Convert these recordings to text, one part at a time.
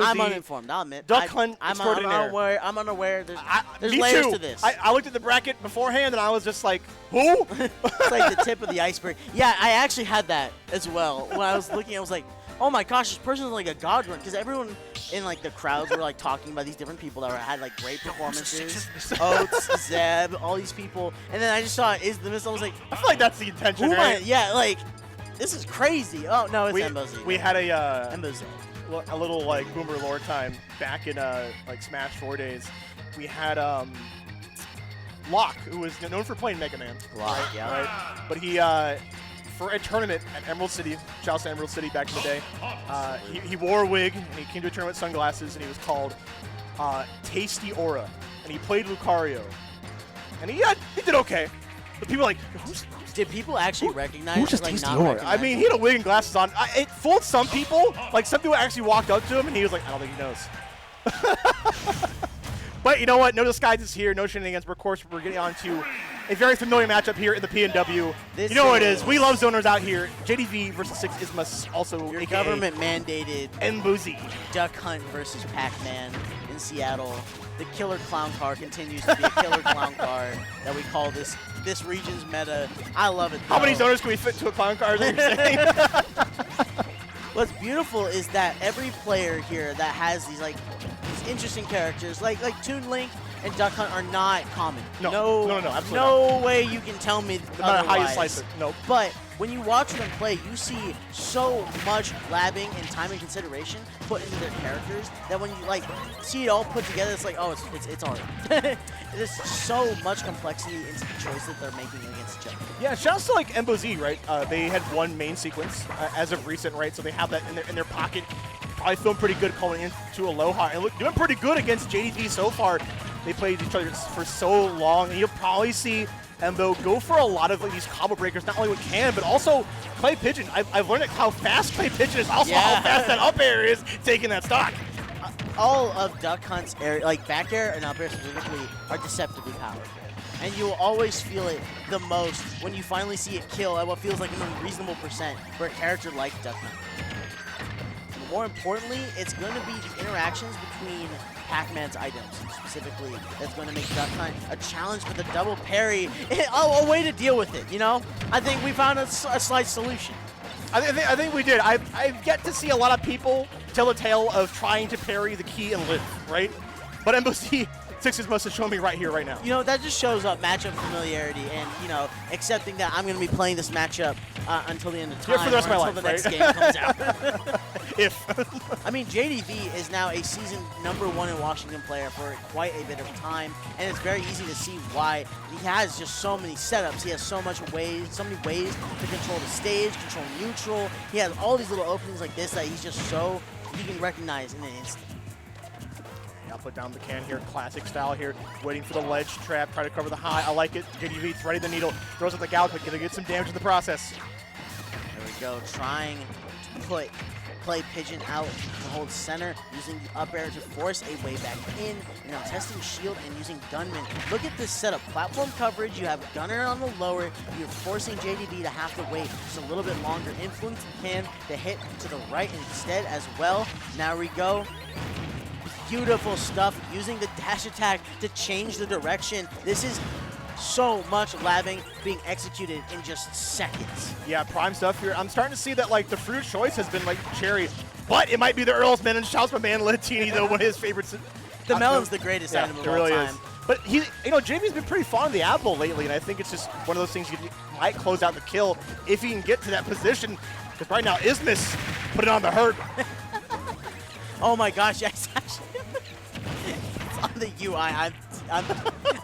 I'm uninformed, I'll admit. Duck Hunt I'm extraordinaire. unaware. There's Me layers too. to this. I looked at the bracket beforehand, and I was just like, who? It's like the tip of the iceberg. Yeah, I actually had that as well. When I was looking, I was like, oh my gosh, this person's like a god run. Because everyone in like the crowds were like talking about these different people that had like great performances. Oates, Zeb, all these people. And then I just saw isthmus. I was like, I feel like that's the intention, right? Yeah, like, this is crazy. Oh, no, it's Embozy. We had Embozy. a little like boomer lore time back in like Smash 4 days. We had Locke, who was known for playing Mega Man. Locke, right? yeah. Right? But he for a tournament at Emerald City, shouts to Emerald City back in the day, he wore a wig and he came to a tournament with sunglasses and he was called Tasty Aura, and he played Lucario, and he did okay. But people were like, did people actually recognize who's just like, Tasty not Aura? recognize I mean, he had a wig and glasses on. It fooled some people. Like, some people actually walked up to him, and he was like, I don't think he knows. But you know what? No disguises here. No shenanigans. Of course, we're getting on to a very familiar matchup here in the PNW. You know what it is. We love zoners out here. JDV versus 6 Isthmus, also your AKA government-mandated Embozy. Duck Hunt versus Pac-Man in Seattle. The killer clown car continues to be a killer clown car that we call this region's meta. I love it, though. How many zoners can we fit into a clown car, is what you're saying? What's beautiful is that every player here that has these interesting characters, like Toon Link and Duck Hunt, are not common. No, absolutely no way you can tell me no matter how you otherwise. slice it. Nope. But when you watch them play, you see so much labbing and time and consideration put into their characters that when you see it all put together, it's like, oh, it's art. There's so much complexity into the choice that they're making against each other. Yeah, shouts to Embozy, right? They had one main sequence as of recent, right? So they have that in their pocket. Probably feeling pretty good calling into Aloha, and doing pretty good against JDV so far. They played each other for so long, and you'll probably see Embo go for a lot of these combo breakers, not only with Cannon, but also Clay Pigeon. I've learned how fast Clay Pigeon is, also how fast that up air is taking that stock. All of Duck Hunt's air, back air and up air specifically, are deceptively powered. And you will always feel it the most when you finally see it kill at what feels like an unreasonable percent for a character like Duck Hunt. More importantly, it's going to be the interactions between Pac-Man's items, specifically, that's going to make Duck Hunt a challenge with a double parry. A way to deal with it, you know? I think we found a slight solution. I think we did. I've yet to see a lot of people tell a tale of trying to parry the key and live, right? But Embozy 6 must have shown me right here, right now. You know, that just shows up matchup familiarity and, accepting that I'm going to be playing this matchup until the end of time. Yeah, for the rest of my life, until the next game comes out. I mean, JDV is now a seasoned #1 in Washington player for quite a bit of time, and it's very easy to see why. He has just so many setups. He has so many ways to control the stage, control neutral. He has all these little openings like this that he can recognize in an instant. I'll put down the can here, classic style here, waiting for the ledge trap, try to cover the high. I like it. JDV threading the needle, throws out the Gallop, but gonna get some damage in the process. There we go, trying to put Clay Pigeon out to hold center, using the up air to force a way back in, and now testing shield and using Gunman. Look at this setup, platform coverage, you have Gunner on the lower, you're forcing JDV to have to wait just a little bit longer. Influence can to hit to the right instead as well. Now we go. Beautiful stuff, using the dash attack to change the direction. This is so much labbing being executed in just seconds. Yeah, prime stuff here. I'm starting to see that the fruit choice has been cherry, but it might be the Earl's Melon. Shouts my man Latini, though, one of his favorites. The melon's the greatest item of all really time. Is. But JV's been pretty fond of the apple lately, and I think it's just one of those things you might close out the kill if he can get to that position. Because right now, Isthmus put it on the hurt. Oh my gosh, yes, actually. It's on the UI.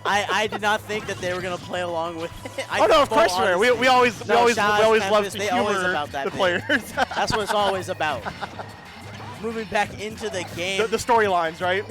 I did not think that they were going to play along with it. Oh no, of course we always love to humor the players. That's what it's always about. Moving back into the game. The storylines, right?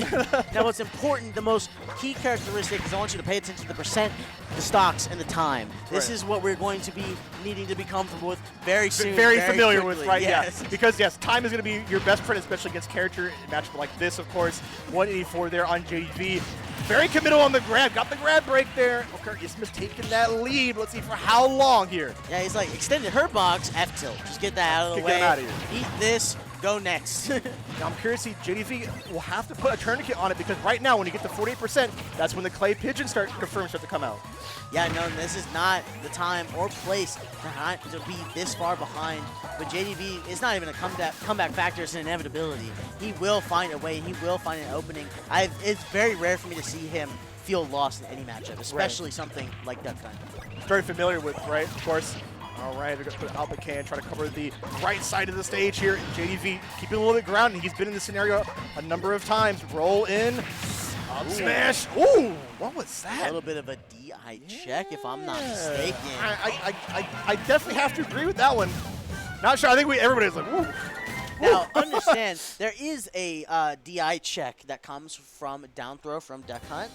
Now what's important, the most key characteristic is I want you to pay attention to the percent, the stocks, and the time. This is what we're going to be needing to be comfortable with very soon. Very familiar quickly. With, right? Yes. Yeah. Because yes, time is going to be your best friend, especially against character matchup like this, of course. 184 there on JDV. Very committal on the grab. Got the grab break there. Okay, Isthmus taking that lead. Let's see for how long here. Yeah, he's extended her box, F tilt. Just get that out of the way. Get him out of here. Eat this. go next. Now I'm curious to see JDV will have to put a tourniquet on it because right now when you get to 48%, that's when the clay pigeons start to come out. Yeah, no, this is not the time or place to be this far behind. But JDV is not even a comeback factor. It's an inevitability. He will find a way. He will find an opening. It's very rare for me to see him feel lost in any matchup, especially something like Duck Hunt. Very familiar with, right? Of course. All right, they're going to put out the can, try to cover the right side of the stage here. JDV keeping a little bit grounded. He's been in this scenario a number of times. Roll in, up smash. Ooh, what was that? A little bit of a DI check, if I'm not mistaken. I definitely have to agree with that one. Not sure. I think everybody's like, woo. Now, understand, there is a DI check that comes from down throw from Duck Hunt.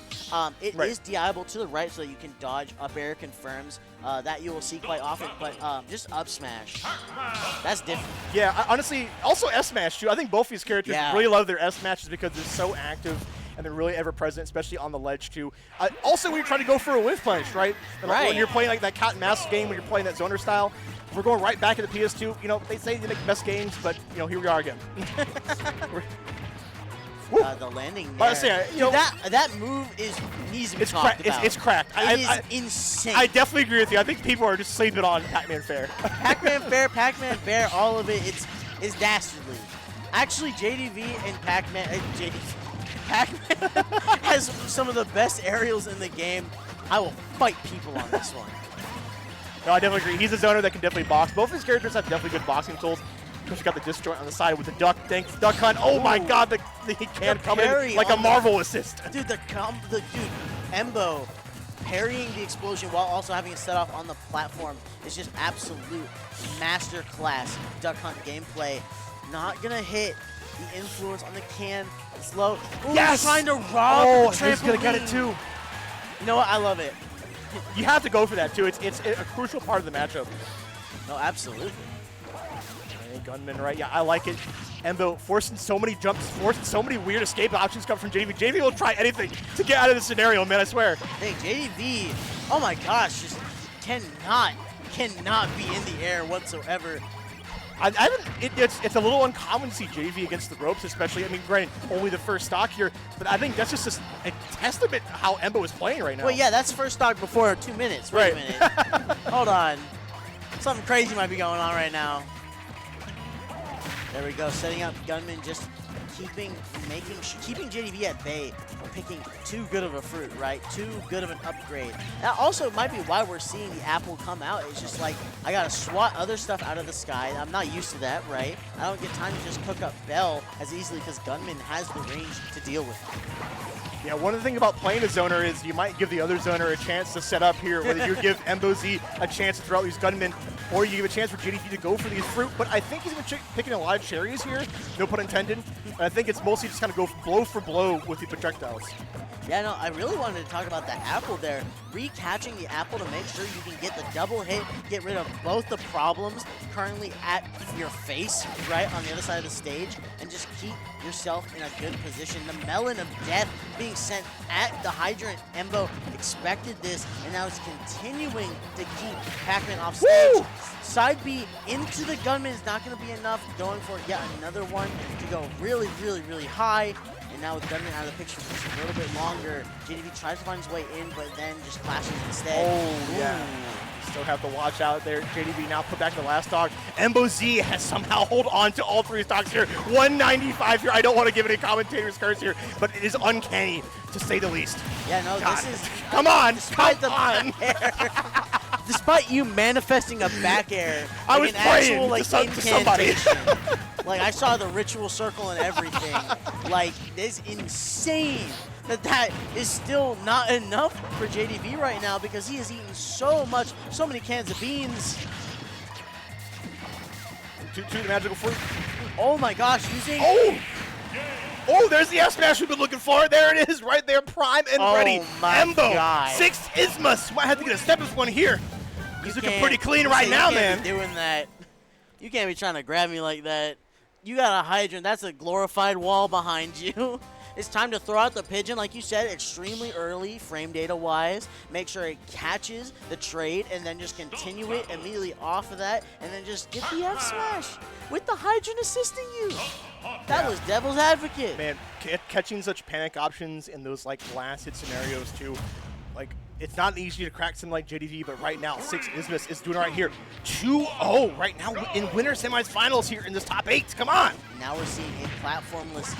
It is DI-able to the right so that you can dodge up air confirms. That you will see quite often, but just up smash, that's different. Yeah, honestly, also S smash too. I think both these characters really love their S smashes because they're so active and they're really ever present, especially on the ledge too. Also, when you're trying to go for a whiff punch, right? When you're playing like that cat and mouse game, when you're playing that zoner style. We're going right back into PS2. You know, they say they make the best games, but, you know, here we are again. The landing there. That move needs to be talked about. It's cracked. It is insane. I definitely agree with you. I think people are just sleeping on Pac-Man Fair. Pac-Man Fair, Pac-Man Bear, all of it, it's dastardly. Actually, JDV and Pac-Man has some of the best aerials in the game. I will fight people on this one. No, I definitely agree. He's a zoner that can definitely box. Both of his characters have definitely good boxing tools. He's got the disjoint on the side with the duck. Thanks, Duck Hunt. Oh my God, he can come in like a Marvel assist. Dude, dude, Embo parrying the explosion while also having it set off on the platform is just absolute masterclass Duck Hunt gameplay. Not gonna hit the influence on the can. It's low. Ooh, yes! Trying to rob the trampoline. He's gonna get it too. You know what? I love it. You have to go for that too. It's a crucial part of the matchup. No, absolutely. Hey, Gunman, right? Yeah, I like it. Embo forcing so many jumps, forcing so many weird escape options come from JDV. JDV will try anything to get out of the scenario, man, I swear. Hey, JDV, oh my gosh, just cannot be in the air whatsoever. It's a little uncommon to see JDV against the ropes, especially. I mean, granted, only the first stock here, but I think that's just a testament to how Embo is playing right now. Well, yeah, that's first stock before 2 minutes. Wait a minute. Hold on. Something crazy might be going on right now. There we go, setting up Gunman, just keeping JDV at bay, picking too good of a fruit, right? Too good of an upgrade. That also might be why we're seeing the apple come out. It's just like, I gotta swat other stuff out of the sky. I'm not used to that, right? I don't get time to just cook up Bell as easily because Gunman has the range to deal with it. Yeah, one of the things about playing a zoner is you might give the other zoner a chance to set up here, whether you give Embo Z a chance to throw out these gunmen, or you give a chance for JDV to go for these fruit. But I think he's been picking a lot of cherries here, no pun intended. And I think it's mostly just kind of go blow for blow with the projectiles. Yeah, no, I really wanted to talk about the apple there. Recatching the apple to make sure you can get the double hit, get rid of both the problems currently at your face, right, on the other side of the stage, and just keep yourself in a good position. The melon of death being sent at the hydrant. Embo expected this, and now it's continuing to keep Pac-Man off stage. Woo! Side B into the gunman is not going to be enough. Going for yet another one to go really, really, really high. And now with Gunman out of the picture for just a little bit longer, JDV tries to find his way in, but then just clashes instead. Oh, yeah. Still have to watch out there. JDV now put back the last dog. Embo Z has somehow hold on to all three stocks here. 195 here. I don't want to give any commentator's curse here, but it is uncanny, to say the least. Yeah, no, God. This is... Come on! Despite come on! Despite you manifesting a back air, I was praying to somebody. Like, I saw the ritual circle and everything. Like, it's insane that is still not enough for JDV right now because he has eaten so many cans of beans. To the magical fruit. Oh my gosh, using... Oh, there's the F smash we've been looking for. There it is, right there, prime and ready. My God. 6 isthmus. Might have to get a step one here. He's looking pretty clean right now, man. You can't be doing that. You can't be trying to grab me like that. You got a hydrant. That's a glorified wall behind you. It's time to throw out the pigeon, like you said, extremely early, frame data-wise. Make sure it catches the trade, and then just continue it immediately off of that, and then just get the F smash with the Hydrant assisting you. That was devil's advocate. Man, catching such panic options in those like last hit scenarios too, like it's not easy to crack something like JDV, but right now, 6 Isthmus is doing it right here. 2-0 right now in winner semifinals here in this top 8. Come on. Now we're seeing a platformless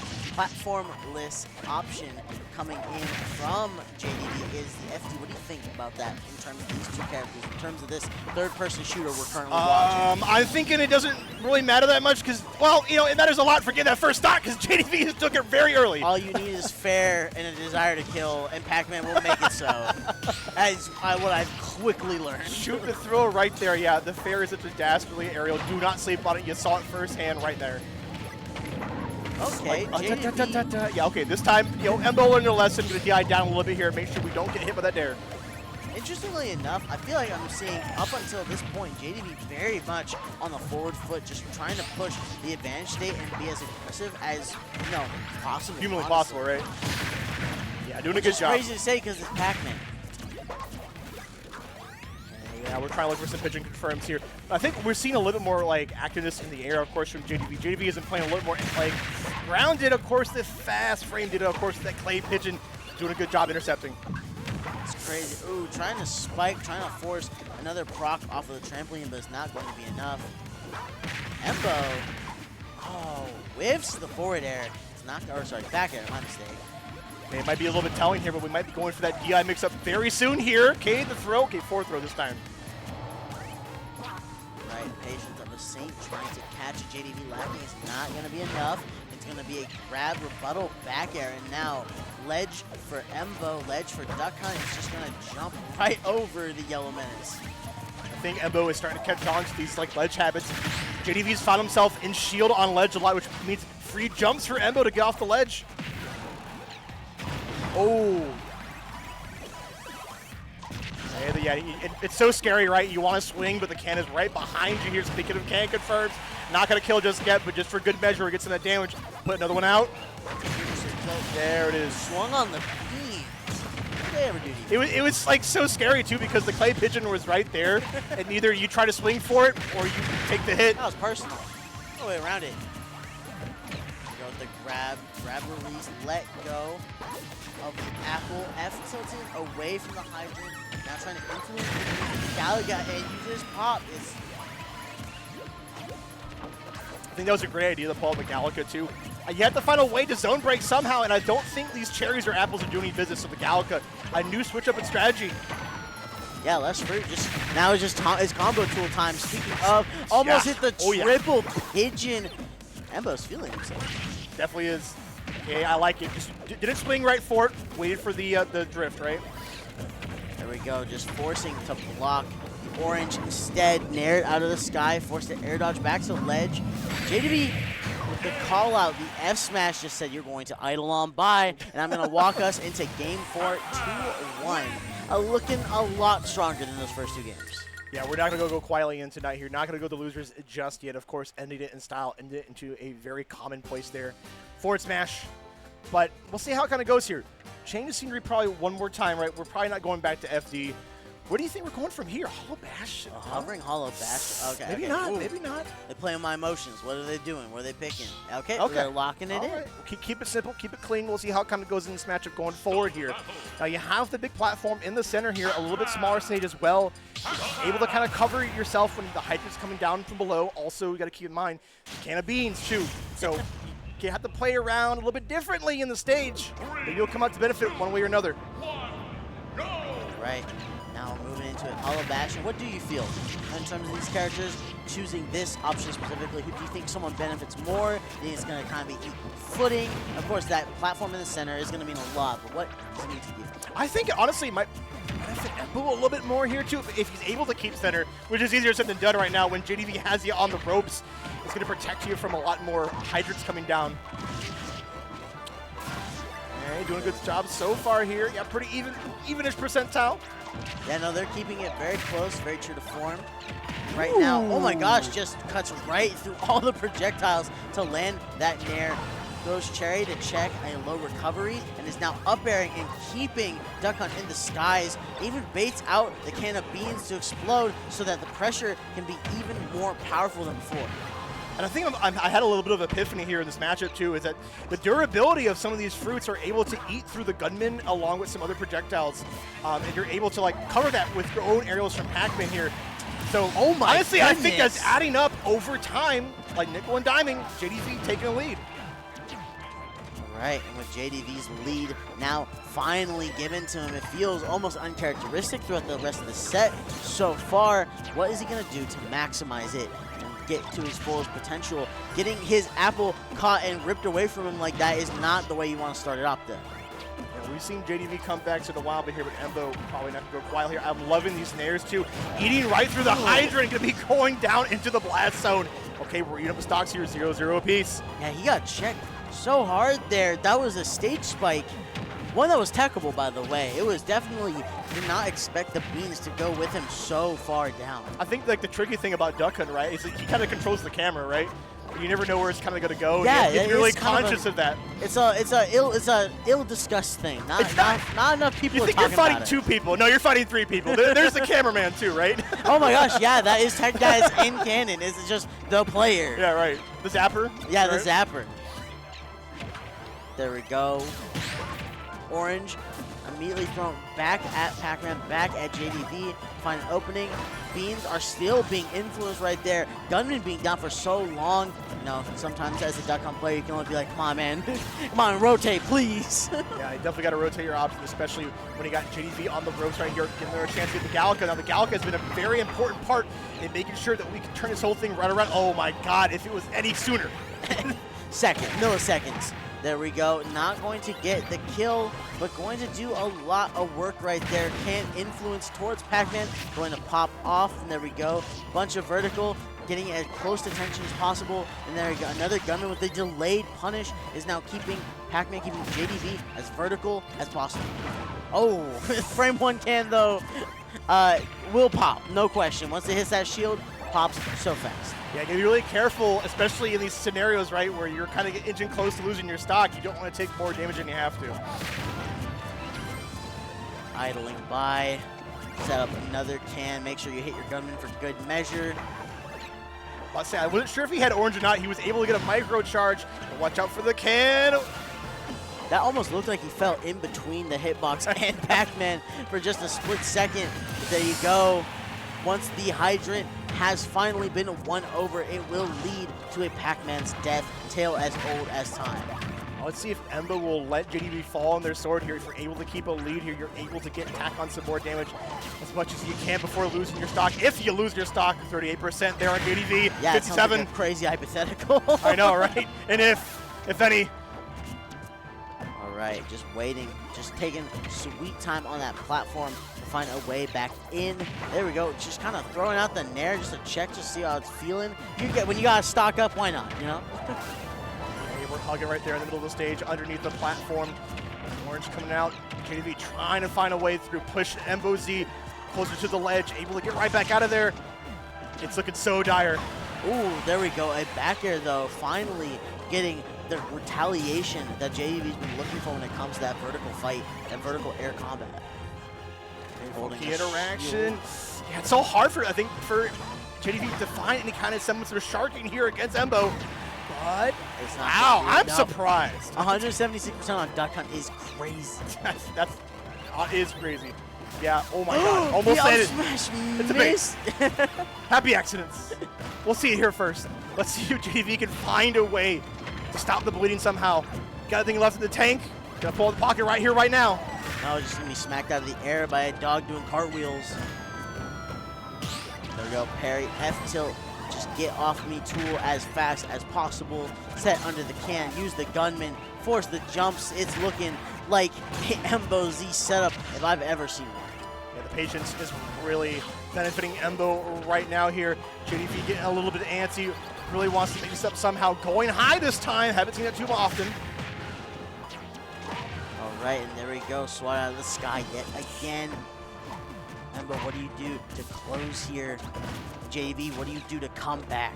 option coming in from JDV is the FD. What do you think about that in terms of these two characters, in terms of this third-person shooter we're currently watching? I'm thinking it doesn't really matter that much because, well, you know, it matters a lot for getting that first stock because JDV took it very early. All you need is fair and a desire to kill, and Pac-Man will make it so. As what I've quickly learned. Shoot the throw right there. Yeah, the fair is a dastardly aerial. Do not sleep on it. You saw it firsthand right there. Okay, yeah, okay, this time, you know, Embo learned a lesson. Going to DI down a little bit here. Make sure we don't get hit by that dare. Interestingly enough, I feel like I'm seeing up until this point, JDV very much on the forward foot, just trying to push the advantage state and be as aggressive as, you know, possible. Humanly possible, right? Yeah, doing a good job. It's crazy to say because it's Pac-Man. Yeah, we're trying to look for some pigeon confirms here. I think we're seeing a little bit more like activeness in the air, of course, from JDV. JDV isn't playing a little more like grounded, of course, the fast frame did, of course, that clay pigeon doing a good job intercepting. It's crazy. Ooh, trying to spike, trying to force another proc off of the trampoline, but it's not going to be enough. Embo, oh, whiffs the forward air. It's not, or sorry, back air, my mistake. It might be a little bit telling here, but we might be going for that DI mix-up very soon here. Okay, the throw. Okay, 4th throw this time. Right, patience of a Saint trying to catch a JDV lacking. It's not going to be enough. It's going to be a grab, rebuttal, back air, and now ledge for Embo, ledge for Duck Hunt. It's just going to jump right over the Yellow Menace. I think Embo is starting to catch on to these like ledge habits. JDV's found himself in shield on ledge a lot, which means free jumps for Embo to get off the ledge. Oh. Yeah, it's so scary, right? You want to swing, but the can is right behind you here. Speaking of can confirms, not going to kill just yet, but just for good measure, it gets some of that damage. Put another one out. There it is. Swung on the beam. What did they ever do to you? It was like so scary too because the clay pigeon was right there, and either you try to swing for it or you take the hit. That was personal. No way around it. Go with the grab release, let go of the apple. F tilted away from the hydrant. Now trying to influence Galaga, and you just pop. I think that was a great idea to pull out the Galaga too. You have to find a way to zone break somehow, and I don't think these cherries or apples are doing any business. So the Galaga, a new switch up in strategy. Yeah, less fruit. Now it's just it's combo tool time. Speaking of, almost hit the triple pigeon. Embo's feeling himself. Definitely is. Okay, I like it. Just didn't swing right for it. Waited for the drift, right? There we go. Just forcing to block the orange instead. Nair out of the sky. Forced to air dodge back to ledge. JDV with the call out. The F smash just said you're going to idle on by, and I'm going to walk us into game 4, 2-1. Looking a lot stronger than those first 2 games. Yeah, we're not going to go quietly in tonight here. Not going to go the losers just yet. Of course, ended it in style, ended it into a very common place there. Forward smash. But we'll see how it kind of goes here. Change the scenery probably one more time, right? We're probably not going back to FD. Where do you think we're going from here? Hollow Bash? Hovering Hollow Bash? Okay. Maybe not. Ooh. Maybe not. They're playing my emotions. What are they doing? What are they picking? Okay. They're locking it in. Right. Keep it simple. Keep it clean. We'll see how it kind of goes in this matchup going forward here. Now, you have the big platform in the center here, a little bit smaller stage as well. You're able to kind of cover yourself when the hydrant's coming down from below. Also, you got to keep in mind, can of beans, too. So you have to play around a little bit differently in the stage. Maybe you'll come out to benefit one way or another. Right. Now moving into it, Hollow Bash. What do you feel in terms of these characters choosing this option specifically? Who do you think someone benefits more? Do you think it's going to kind of be equal footing? Of course, that platform in the center is going to mean a lot, but what does it mean to you? I think it honestly might benefit Embo a little bit more here too if he's able to keep center, which is easier said than done right now. When JDV has you on the ropes, it's going to protect you from a lot more hydrants coming down. Okay, doing a good job so far here. Yeah, pretty evenish percentile. Yeah, no, they're keeping it very close, very true to form. Right now, oh my gosh, just cuts right through all the projectiles to land that nair. throws Cherry to check a low recovery and is now up airing and keeping Duck Hunt in the skies. Even baits out the can of beans to explode so that the pressure can be even more powerful than before. And I think I had a little bit of epiphany here in this matchup too, is that the durability of some of these fruits are able to eat through the gunman along with some other projectiles. And you're able to like cover that with your own aerials from Pac-Man here. So honestly, I think that's adding up over time, like nickel and diming, JDV taking a lead. Right, and with JDV's lead now finally given to him, it feels almost uncharacteristic throughout the rest of the set so far. What is he going to do to maximize it and get to his fullest potential? Getting his apple caught and ripped away from him like that is not the way you want to start it up there. Yeah, we've seen JDV come back to the wild bit here, but Embo probably not going to go quiet here. I'm loving these snares too. Eating right through the hydrant, going to be going down into the blast zone. Okay, we're eating up the stocks here, 0-0 apiece. Yeah, he got checked so hard there. That was a stage spike. One that was techable, by the way. It was definitely, did not expect the beans to go with him so far down. I think like the tricky thing about Duck Hunt, right, is that he kind of controls the camera, right? You never know where it's kind of going to go. Yeah, you're really conscious of that. It's a ill-discussed thing. Not enough people. You think you're fighting two people? No, you're fighting three people. There's the cameraman too, right? Oh my gosh, yeah, that is in canon. It's just the player. Yeah, right. The zapper. Yeah, right? the zapper. There we go. Orange immediately thrown back at Pac-Man, back at JDV. Find an opening. Beans are still being influenced right there. Gunman being down for so long. You know, sometimes as a Duck Hunt player, you can only be like, come on, man. Come on, rotate, please. Yeah, you definitely got to rotate your options, especially when you got JDV on the ropes right here, giving her a chance to get the Gallica. Now, the Gallica has been a very important part in making sure that we can turn this whole thing right around. Oh, my God, if it was any sooner. Milliseconds. There we go. Not going to get the kill, but going to do a lot of work right there. Can't influence towards Pac-Man. Going to pop off, and there we go. Bunch of vertical, getting as close to tension as possible. And there we go. Another gunman with a delayed punish is now keeping Pac-Man, keeping JDV as vertical as possible. Oh, frame one can though. Will pop, no question. Once it hits that shield, pops so fast. Yeah, you gotta be really careful, especially in these scenarios, right, where you're kind of inching close to losing your stock. You don't want to take more damage than you have to. Idling by, set up another can, make sure you hit your gunman for good measure. I wasn't sure if he had orange or not. He was able to get a micro charge. Watch out for the can. That almost looked like he fell in between the hitbox and Pac-Man for just a split second. But there you go. Once the hydrant has finally been won over, it will lead to a Pac-Man's death, tale as old as time. Let's see if Embo will let JDV fall on their sword here. If you're able to keep a lead here, you're able to tack on some more damage as much as you can before losing your stock. If you lose your stock, 38% there on JDV, yeah, 57. Like a crazy hypothetical. I know, right? And if any. All right, just waiting, just taking sweet time on that platform to find a way back in. There we go, just kind of throwing out the nair just to check, just see how it's feeling. When you gotta stock up, why not, you know? We're hugging right there in the middle of the stage, underneath the platform. Orange coming out, JDV trying to find a way through, push Embo Z closer to the ledge, able to get right back out of there. It's looking so dire. Ooh, there we go, a back air though, finally getting the retaliation that JDV's been looking for when it comes to that vertical fight, that vertical air combat. Key interaction. Yeah, it's so hard for JDV to find any kind of semblance of sharking here against Embo. But it's not wow, I'm surprised. 176% on Duck Hunt is crazy. that is crazy. Yeah, oh my God, almost said it. It's a base. Happy accidents. We'll see it here first. Let's see if JDV can find a way to stop the bleeding somehow. Got a thing left in the tank. Gonna pull out the pocket right here, right now. No, just gonna be smacked out of the air by a dog doing cartwheels. There we go, parry, F tilt. Just get off me tool as fast as possible. Set under the can, use the gunman, force the jumps. It's looking like a Embo Z setup if I've ever seen one. Yeah, the patience is really benefiting Embo right now here. JDV getting a little bit antsy. Really wants to make this up somehow. Going high this time. Haven't seen that too often. All right, and there we go. Swat out of the sky yet again. Embo, what do you do to close here? JV, what do you do to come back?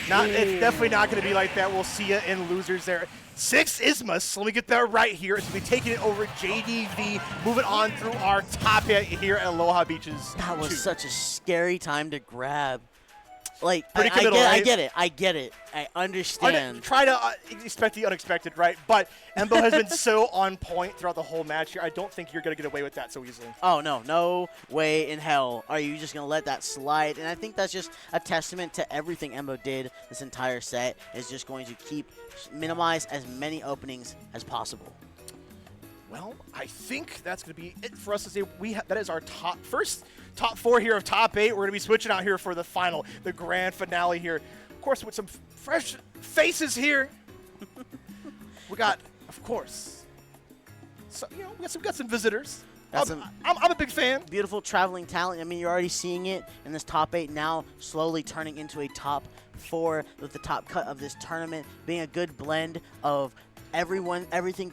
It's definitely not going to be like that. We'll see you in losers there. 6 isthmus. Let me get that right here. It's going to be taking it over JDV. Moving on through our top 8 here at Aloha Beaches. That was such a scary time to grab. Like, Pretty I committal, right? get it. I understand. Try to expect the unexpected, right? But Embo has been so on point throughout the whole match here. I don't think you're going to get away with that so easily. Oh, no way in hell are you just going to let that slide. And I think that's just a testament to everything Embo did this entire set, is just going to minimize as many openings as possible. Well, I think that's going to be it for us to say. That is our first top 4 here of top 8. We're going to be switching out here for the final, the grand finale here. Of course, with some fresh faces here. We got, of course, so, we got some visitors. I'm a big fan. Beautiful traveling talent. I mean, you're already seeing it in this top 8 now, slowly turning into a top 4 with the top cut of this tournament being a good blend of everything